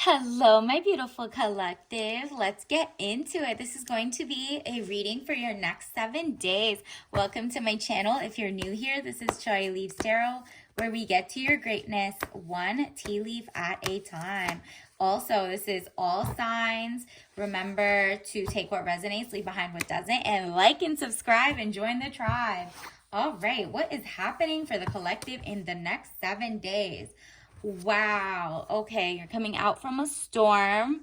Hello, my beautiful collective. Let's get into it. This is going to be a reading for your next 7 days. Welcome to my channel. If you're new here, this is Joy Leaves Tarot, where we get to your greatness one tea leaf at a time. Also, this is all signs. Remember to take what resonates, leave behind what doesn't, and like and subscribe and join the tribe. All right, what is happening for the collective in the next 7 days? Wow. Okay, you're coming out from a storm.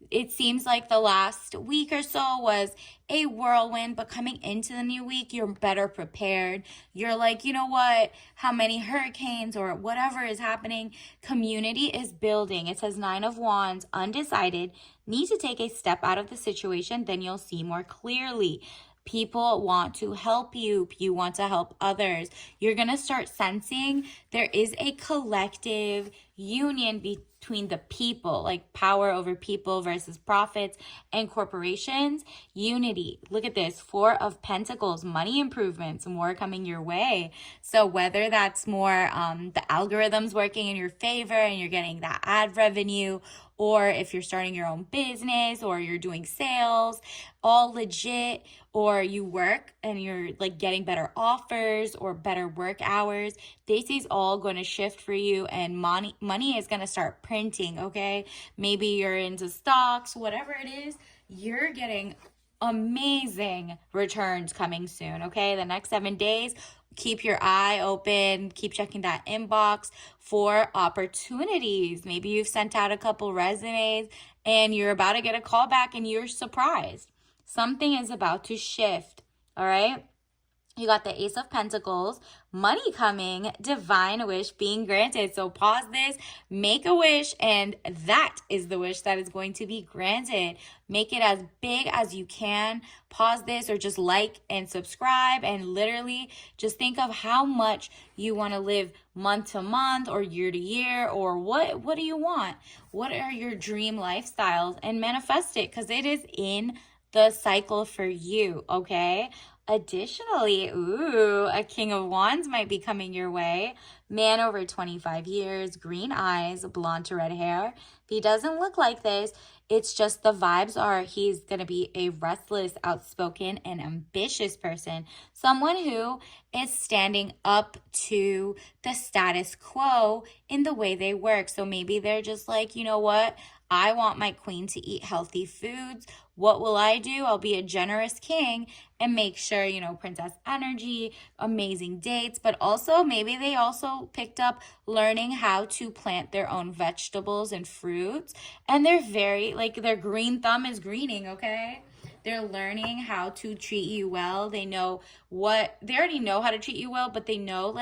It seems like the last week or so was a whirlwind, but coming into the new week, you're better prepared. You're like, you know what? How many hurricanes or whatever is happening, community is building. It says 9 of Wands, undecided, need to take a step out of the situation, then you'll see more clearly. People want to help you. You want to help others. You're going to start sensing there is a collective union between the people, like power over people versus profits and corporations. Unity. Look at this. 4 of Pentacles, money improvements, more coming your way. So whether that's more the algorithms working in your favor and you're getting that ad revenue, or if you're starting your own business or you're doing sales, all legit, or you work and you're like getting better offers or better work hours, this is all going to shift for you, and money is going to start printing. Okay, maybe you're into stocks, whatever it is, you're getting amazing returns coming soon. Okay, the next 7 days, keep your eye open, keep checking that inbox for opportunities. Maybe you've sent out a couple resumes and you're about to get a call back and you're surprised. Something is about to shift. All right. You got the Ace of Pentacles, money coming, divine wish being granted. So pause this, make a wish, and that is the wish that is going to be granted. Make it as big as you can. Pause this or just like and subscribe, and literally just think of how much you want to live month to month or year to year, or what do you want? What are your dream lifestyles? And manifest it, because it is in the cycle for you, okay? Additionally, a King of Wands might be coming your way. Man over 25 years, green eyes, blonde to red hair. If he doesn't look like this, it's just the vibes are he's going to be a restless, outspoken, and ambitious person. Someone who is standing up to the status quo in the way they work. So maybe they're just like, you know what? I want my queen to eat healthy foods. What will I do? I'll be a generous king and make sure, princess energy, amazing dates, but also maybe they also picked up learning how to plant their own vegetables and fruits. And they're very, their green thumb is greening, okay? They're learning how to treat you well. They already know how to treat you well, but they know,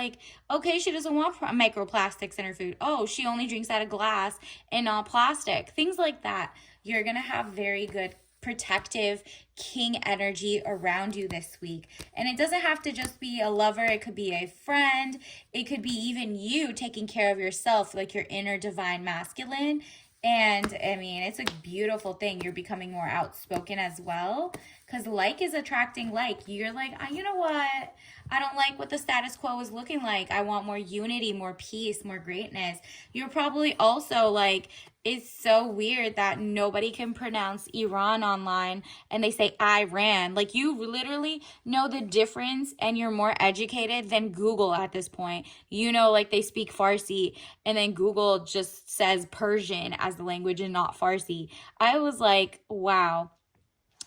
okay, she doesn't want microplastics in her food. Oh, she only drinks out of glass and not plastic. Things like that. You're going to have very good protective king energy around you this week. And it doesn't have to just be a lover. It could be a friend. It could be even you taking care of yourself, like your inner divine masculine. And I mean, it's a beautiful thing. You're becoming more outspoken as well, because like is attracting like. You're like, you know what? I don't like what the status quo is looking like. I want more unity, more peace, more greatness. You're probably also like, it's so weird that nobody can pronounce Iran online and they say Iran. Like, you literally know the difference and you're more educated than Google at this point. They speak Farsi and then Google just says Persian as the language and not Farsi. I was like, wow.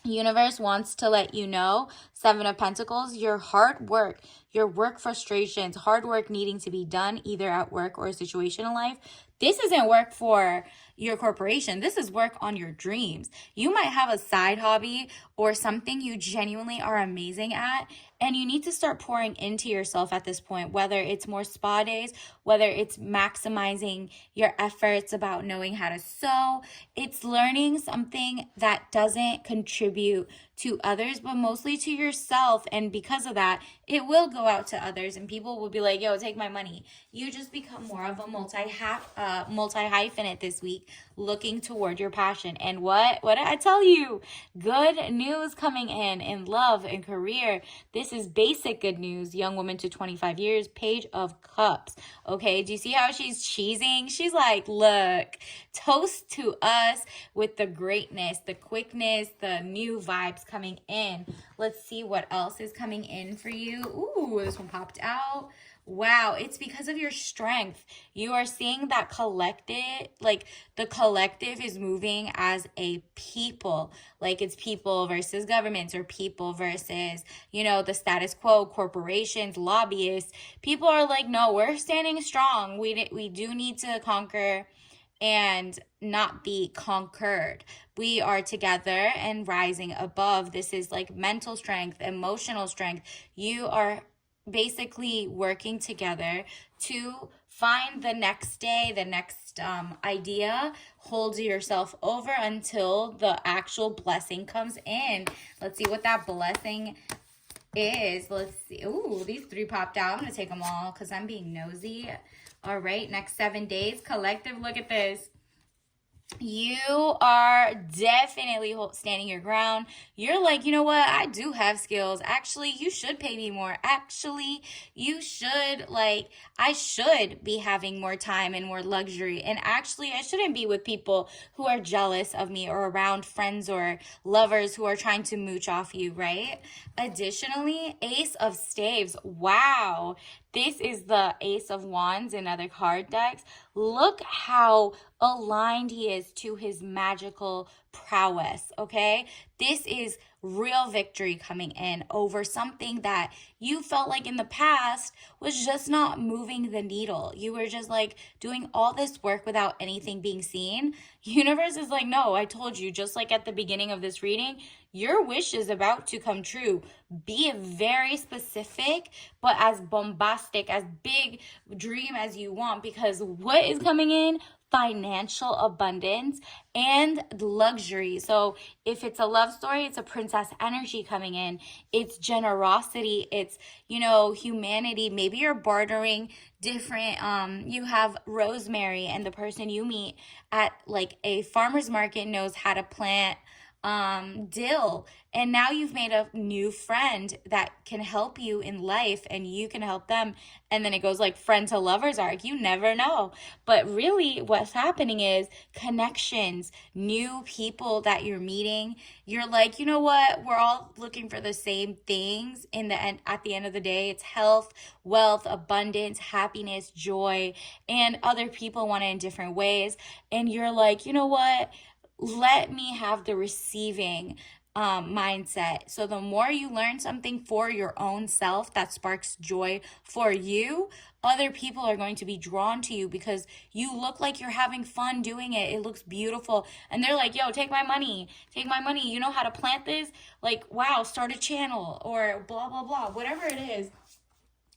Universe wants to let you know, 7 of Pentacles, your hard work, your work frustrations, hard work needing to be done either at work or a situation in life. This isn't work for your corporation. This is work on your dreams. You might have a side hobby or something you genuinely are amazing at, and you need to start pouring into yourself at this point, whether it's more spa days, whether it's maximizing your efforts about knowing how to sew. It's learning something that doesn't contribute to others, but mostly to yourself. And because of that, it will go out to others and people will be like, yo, take my money. You just become more of a multi-hyphenate this week, looking toward your passion. And what did I tell you? Good news coming in love and career. This this is basic good news. Young woman to 25 years, Page of Cups. Okay, do you see how she's cheesing? She's like, look, toast to us with the greatness, the quickness, the new vibes coming in. Let's see what else is coming in for you. Ooh, this one popped out. Wow, it's because of your strength. You are seeing that like the collective is moving as a people. Like it's people versus governments, or people versus, the status quo, corporations, lobbyists. People are like, no, we're standing strong. We do need to conquer and not be conquered. We are together and rising above. This is like mental strength, emotional strength. You are basically working together to find the next day, the next idea. Hold yourself over until the actual blessing comes in. Let's see what that blessing is. Let's see. Ooh, these 3 popped out. I'm gonna take them all because I'm being nosy. All right, next 7 days, collective. Look at this. You are definitely standing your ground. You're like, you know what? I do have skills. Actually, you should pay me more. Actually, you should, I should be having more time and more luxury. And actually, I shouldn't be with people who are jealous of me, or around friends or lovers who are trying to mooch off you, right? Additionally, Ace of Staves. Wow. This is the Ace of Wands in other card decks. Look how aligned he is to his magical prowess, okay? This is real victory coming in over something that you felt like in the past was just not moving the needle. You were just like doing all this work without anything being seen. Universe is like, no, I told you, just like at the beginning of this reading, your wish is about to come true. Be very specific, but as bombastic, as big dream as you want, because what is coming in? Financial abundance and luxury. So if it's a love story, it's a princess energy coming in. It's generosity. It's, humanity. Maybe you're bartering different, you have rosemary, and the person you meet at like a farmer's market knows how to plant dill, and now you've made a new friend that can help you in life, and you can help them, and then it goes like friend to lovers arc. You never know, but really what's happening is connections, new people that you're meeting. You're like, you know what, we're all looking for the same things in the end. At the end of the day, it's health, wealth, abundance, happiness, joy, and other people want it in different ways, and you're like, you know what, let me have the receiving mindset. So the more you learn something for your own self that sparks joy for you, other people are going to be drawn to you because you look like you're having fun doing it. It looks beautiful. And they're like, yo, take my money. Take my money. You know how to plant this? Like, wow, start a channel, or blah, blah, blah. Whatever it is,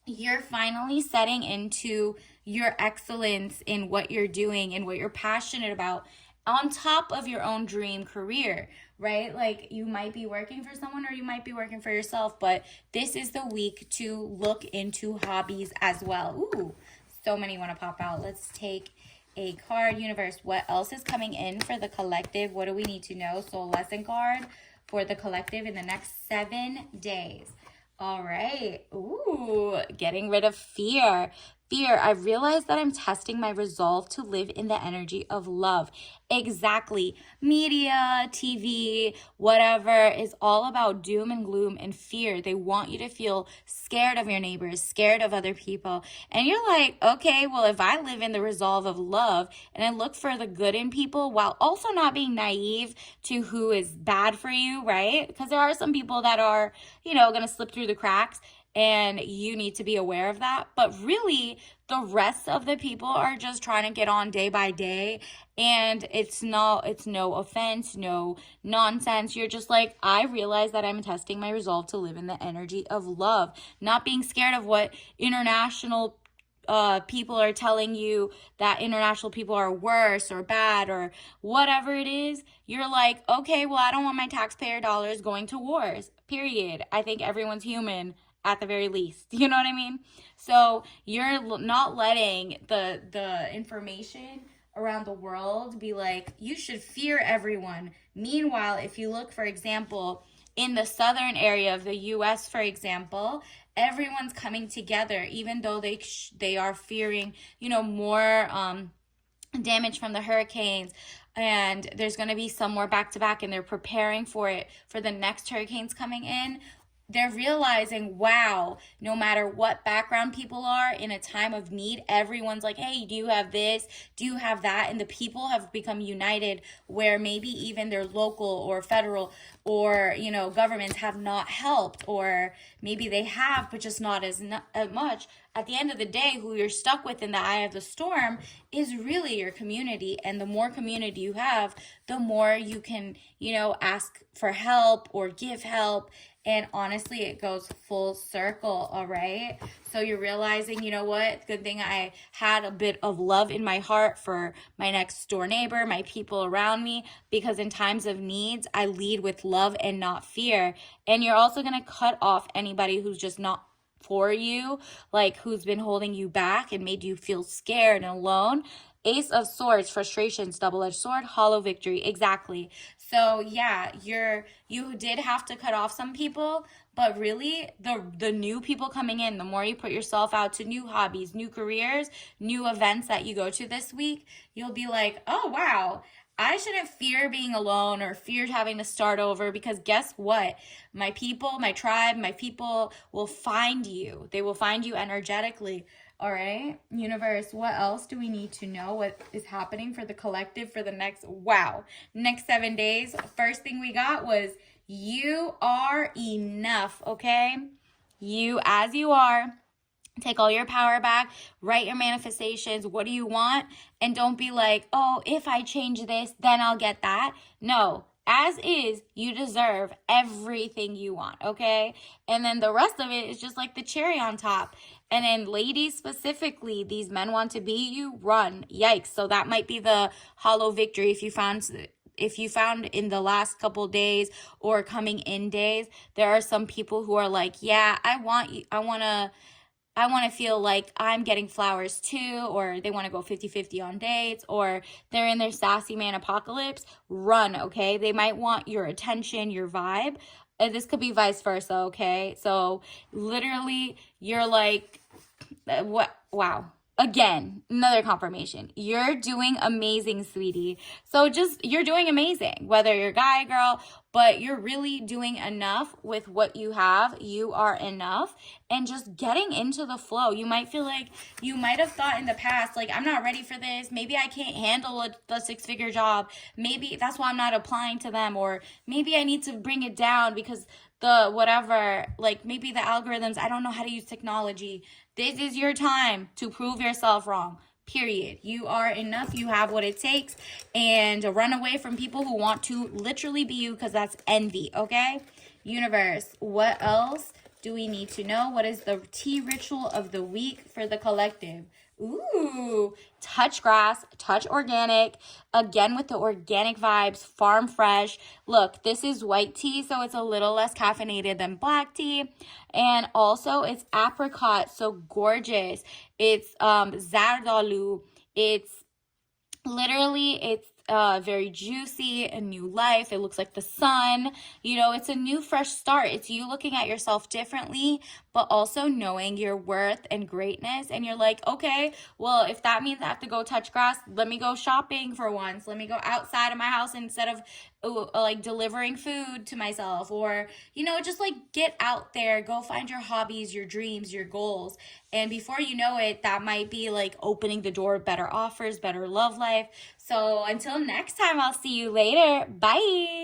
you're finally setting into your excellence in what you're doing and what you're passionate about, on top of your own dream career, right? Like, you might be working for someone or you might be working for yourself, but this is the week to look into hobbies as well. Ooh, so many want to pop out. Let's take a card. Universe, what else is coming in for the collective? What do we need to know? So, lesson card for the collective in the next 7 days. All right. Ooh, getting rid of fear. Fear, I realized that I'm testing my resolve to live in the energy of love. Exactly. Media, TV, whatever is all about doom and gloom and fear. They want you to feel scared of your neighbors, scared of other people. And you're like, okay, well, if I live in the resolve of love and I look for the good in people while also not being naive to who is bad for you, right? Because there are some people that are, going to slip through the cracks, and you need to be aware of that. But really, the rest of the people are just trying to get on day by day, and it's no offense, no nonsense. You're just like, I realize that I'm testing my resolve to live in the energy of love, not being scared of what international people are telling you, that international people are worse or bad or whatever it is. You're like, okay, well, I don't want my taxpayer dollars going to wars, period. I think everyone's human at the very least. You know what I mean? So you're not letting the information around the world be like, you should fear everyone. Meanwhile, if you look, for example, in the southern area of the US, for example, everyone's coming together, even though they are fearing, more damage from the hurricanes, and there's going to be some more back to back, and they're preparing for it for the next hurricanes coming in. They're realizing, wow, no matter what background people are in a time of need, everyone's like, hey, do you have this? Do you have that? And the people have become united, where maybe even their local or federal or, governments have not helped, or maybe they have, but just not as much. At the end of the day, who you're stuck with in the eye of the storm is really your community. And the more community you have, the more you can, ask for help or give help. And honestly, it goes full circle, all right? So you're realizing, what? Good thing I had a bit of love in my heart for my next door neighbor, my people around me, because in times of needs, I lead with love and not fear. And you're also going to cut off anybody who's just not for you, like who's been holding you back and made you feel scared and alone. Ace of Swords, frustrations, double-edged sword, hollow victory. Exactly. So yeah, you did have to cut off some people, but really the new people coming in, the more you put yourself out to new hobbies, new careers, new events that you go to this week, you'll be like, oh wow, I shouldn't fear being alone or fear having to start over, because guess what? My people, my tribe, my people will find you. They will find you energetically. All right, universe, what else do we need to know? What is happening for the collective for the next 7 days? First thing we got was you are enough, okay? You as you are. Take all your power back, write your manifestations. What do you want? And don't be like, oh, if I change this, then I'll get that. No, as is, you deserve everything you want, okay? And then the rest of it is just like the cherry on top. And then ladies specifically, these men want to be you, run. Yikes. So that might be the hollow victory if you found in the last couple days or coming in days, there are some people who are like, yeah, I want to feel like I'm getting flowers too, or they want to go 50-50 on dates, or they're in their sassy man apocalypse. Run, okay? They might want your attention, your vibe. And this could be vice versa, okay? So literally, you're like, what? Wow. Again, another confirmation. You're doing amazing, sweetie. So you're doing amazing, whether you're a guy, girl, but you're really doing enough with what you have. You are enough, and just getting into the flow. You might feel like you might have thought in the past, like, I'm not ready for this. Maybe I can't handle the 6-figure job. Maybe that's why I'm not applying to them, or maybe I need to bring it down because maybe the algorithms, I don't know how to use technology. This is your time to prove yourself wrong. Period. You are enough. You have what it takes. And run away from people who want to literally be you, because that's envy, okay? Universe, what else do we need to know? What is the tea ritual of the week for the collective? Ooh, touch grass, touch organic, again with the organic vibes, farm fresh. Look, this is white tea, so it's a little less caffeinated than black tea. And also it's apricot, so gorgeous. It's zardalu. It's very juicy, a new life. It looks like the sun. It's a new fresh start. It's you looking at yourself differently, but also knowing your worth and greatness. And you're like, okay, well, if that means I have to go touch grass, let me go shopping for once. Let me go outside of my house instead of delivering food to myself, or, just like get out there, go find your hobbies, your dreams, your goals. And before you know it, that might be like opening the door, better offers, better love life. So until next time, I'll see you later. Bye.